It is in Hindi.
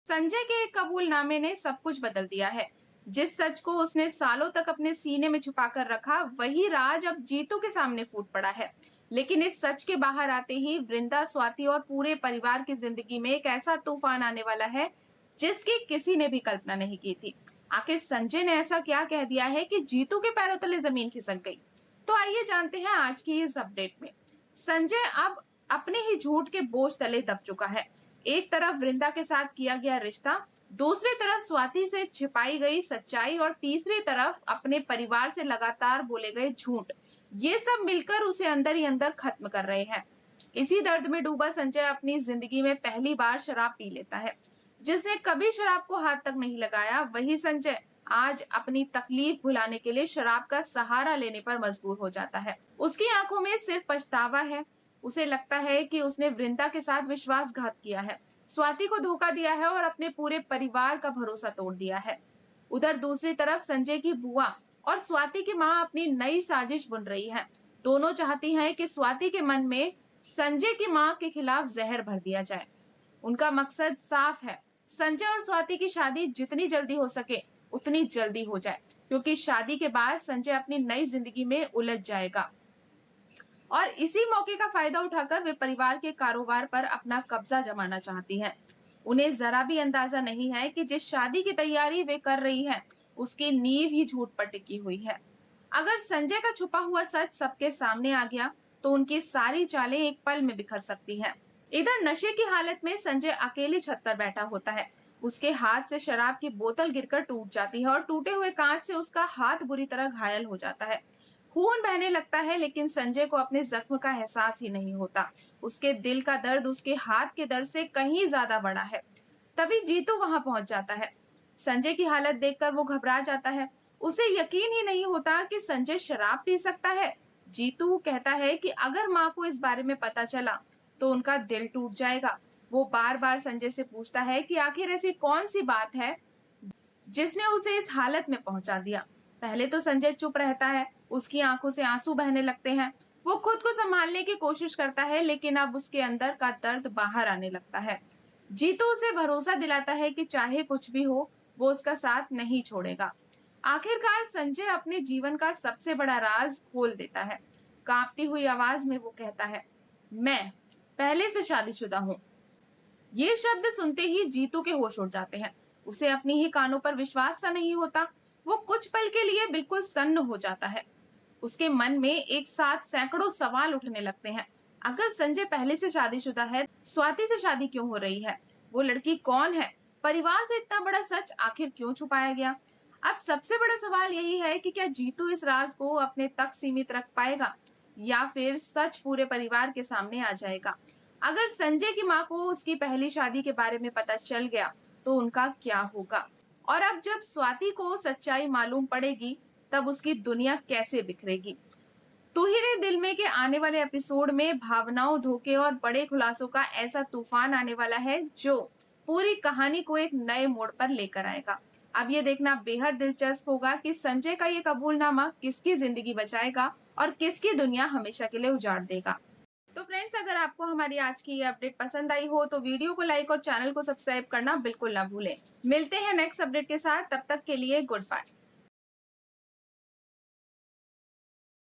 संजय के एक कबूलनामे ने सब कुछ बदल दिया है। जिस सच को उसने सालों तक अपने सीने में छुपाकर रखा, वही राज अब जीतू के सामने फूट पड़ा है। लेकिन इस सच के बाहर आते ही वृंदा, स्वाति और पूरे परिवार की जिंदगी में एक ऐसा तूफान आने वाला है जिसकी किसी ने भी कल्पना नहीं की थी। आखिर संजय ने ऐसा क्या कह दिया है कि जीतू के पैरों तले जमीन खिसक गई? तो आइए जानते हैं आज की इस अपडेट में। संजय अब अपने ही झूठ के बोझ तले दब चुका है। एक तरफ वृंदा के साथ किया गया रिश्ता, दूसरी तरफ स्वाति से छिपाई गई सच्चाई और तीसरी तरफ अपने परिवार से लगातार बोले गए झूठ, ये सब मिलकर उसे अंदर ही अंदर खत्म कर रहे हैं। इसी दर्द में डूबा संजय अपनी जिंदगी में पहली बार शराब पी लेता है। जिसने कभी शराब को हाथ तक नहीं लगाया, वही संजय आज अपनी तकलीफ भुलाने के लिए शराब का सहारा लेने पर मजबूर हो जाता है। उसकी आंखों में सिर्फ पछतावा है। उसे लगता है कि उसने वृंदा के साथ विश्वासघात किया है, स्वाति को धोखा दिया है और अपने पूरे परिवार का भरोसा तोड़ दिया है। उधर दूसरी तरफ संजय की बुआ और स्वाति की माँ अपनी नई साजिश बुन रही है। दोनों चाहती हैं कि स्वाति के मन में संजय की माँ के खिलाफ जहर भर दिया जाए। उनका मकसद साफ है, संजय और स्वाति की शादी जितनी जल्दी हो सके उतनी जल्दी हो जाए, क्योंकि शादी के बाद संजय अपनी नई जिंदगी में उलझ जाएगा और इसी मौके का फायदा उठाकर वे परिवार के कारोबार पर अपना कब्जा जमाना चाहती हैं। उन्हें जरा भी अंदाजा नहीं है कि जिस शादी की तैयारी वे कर रही हैं, उसकी नींव ही झूठ पर टिकी हुई है। अगर संजय का छुपा हुआ सच सबके सामने आ गया तो उनकी सारी चालें एक पल में बिखर सकती हैं। इधर नशे की हालत में संजय अकेली छत पर बैठा होता है। उसके हाथ से शराब की बोतल गिरकर टूट जाती है और टूटे हुए कांच से उसका हाथ बुरी तरह घायल हो जाता है। खून बहने लगता है, लेकिन संजय को अपने जख्म का एहसास ही नहीं होता। उसके दिल का दर्द उसके हाथ के दर्द से कहीं ज्यादा बड़ा है। तभी जीतू वहां पहुंच जाता है। संजय की हालत देखकर वो घबरा जाता है। उसे यकीन ही नहीं होता कि संजय शराब पी सकता है। जीतू कहता है कि अगर माँ को इस बारे में पता चला तो उनका दिल टूट जाएगा। वो बार बार संजय से पूछता है कि आखिर ऐसी कौन सी बात है जिसने उसे इस हालत में पहुंचा दिया। पहले तो संजय चुप रहता है, उसकी आंखों से आंसू बहने लगते हैं। वो खुद को संभालने की कोशिश करता है, लेकिन अब उसके अंदर का दर्द बाहर आने लगता है। जीतू उसे भरोसा दिलाता है कि चाहे कुछ भी हो, वो उसका साथ नहीं छोड़ेगा। आखिरकार संजय अपने जीवन का सबसे बड़ा राज खोल देता है। कांपती हुई आवाज में वो कहता है, मैं पहले से शादीशुदा हूँ। ये शब्द सुनते ही जीतू के होश उड़ जाते हैं। उसे अपनी ही कानों पर विश्वास सा नहीं होता। वो कुछ पल के लिए बिल्कुल सन्न हो जाता है। उसके मन में एक साथ सैकड़ों सवाल उठने लगते हैं। अगर संजय पहले से शादीशुदा है, स्वाति से शादी क्यों हो रही है? वो लड़की कौन है? परिवार से इतना बड़ा सच आखिर क्यों छुपाया गया? अब सबसे बड़ा सवाल यही है कि क्या जीतू इस राज को अपने तक सीमित रख पाएगा या फिर सच पूरे परिवार के सामने आ जाएगा? अगर संजय की माँ को उसकी पहली शादी के बारे में पता चल गया तो उनका क्या होगा? और अब जब स्वाति को सच्चाई मालूम पड़ेगी तब उसकी दुनिया कैसे बिखरेगी? तू ही रे दिल में के आने वाले एपिसोड में भावनाओं, धोखे और बड़े खुलासों का ऐसा तूफान आने वाला है जो पूरी कहानी को एक नए मोड़ पर लेकर आएगा। अब ये देखना बेहद दिलचस्प होगा कि संजय का ये कबूलनामा किसकी जिंदगी बचाएगा और किसकी दुनिया हमेशा के लिए उजाड़ देगा। तो फ्रेंड्स, अगर आपको हमारी आज की ये अपडेट पसंद आई हो तो वीडियो को लाइक और चैनल को सब्सक्राइब करना बिल्कुल ना भूलें। मिलते हैं नेक्स्ट अपडेट के साथ, तब तक के लिए गुड बाय।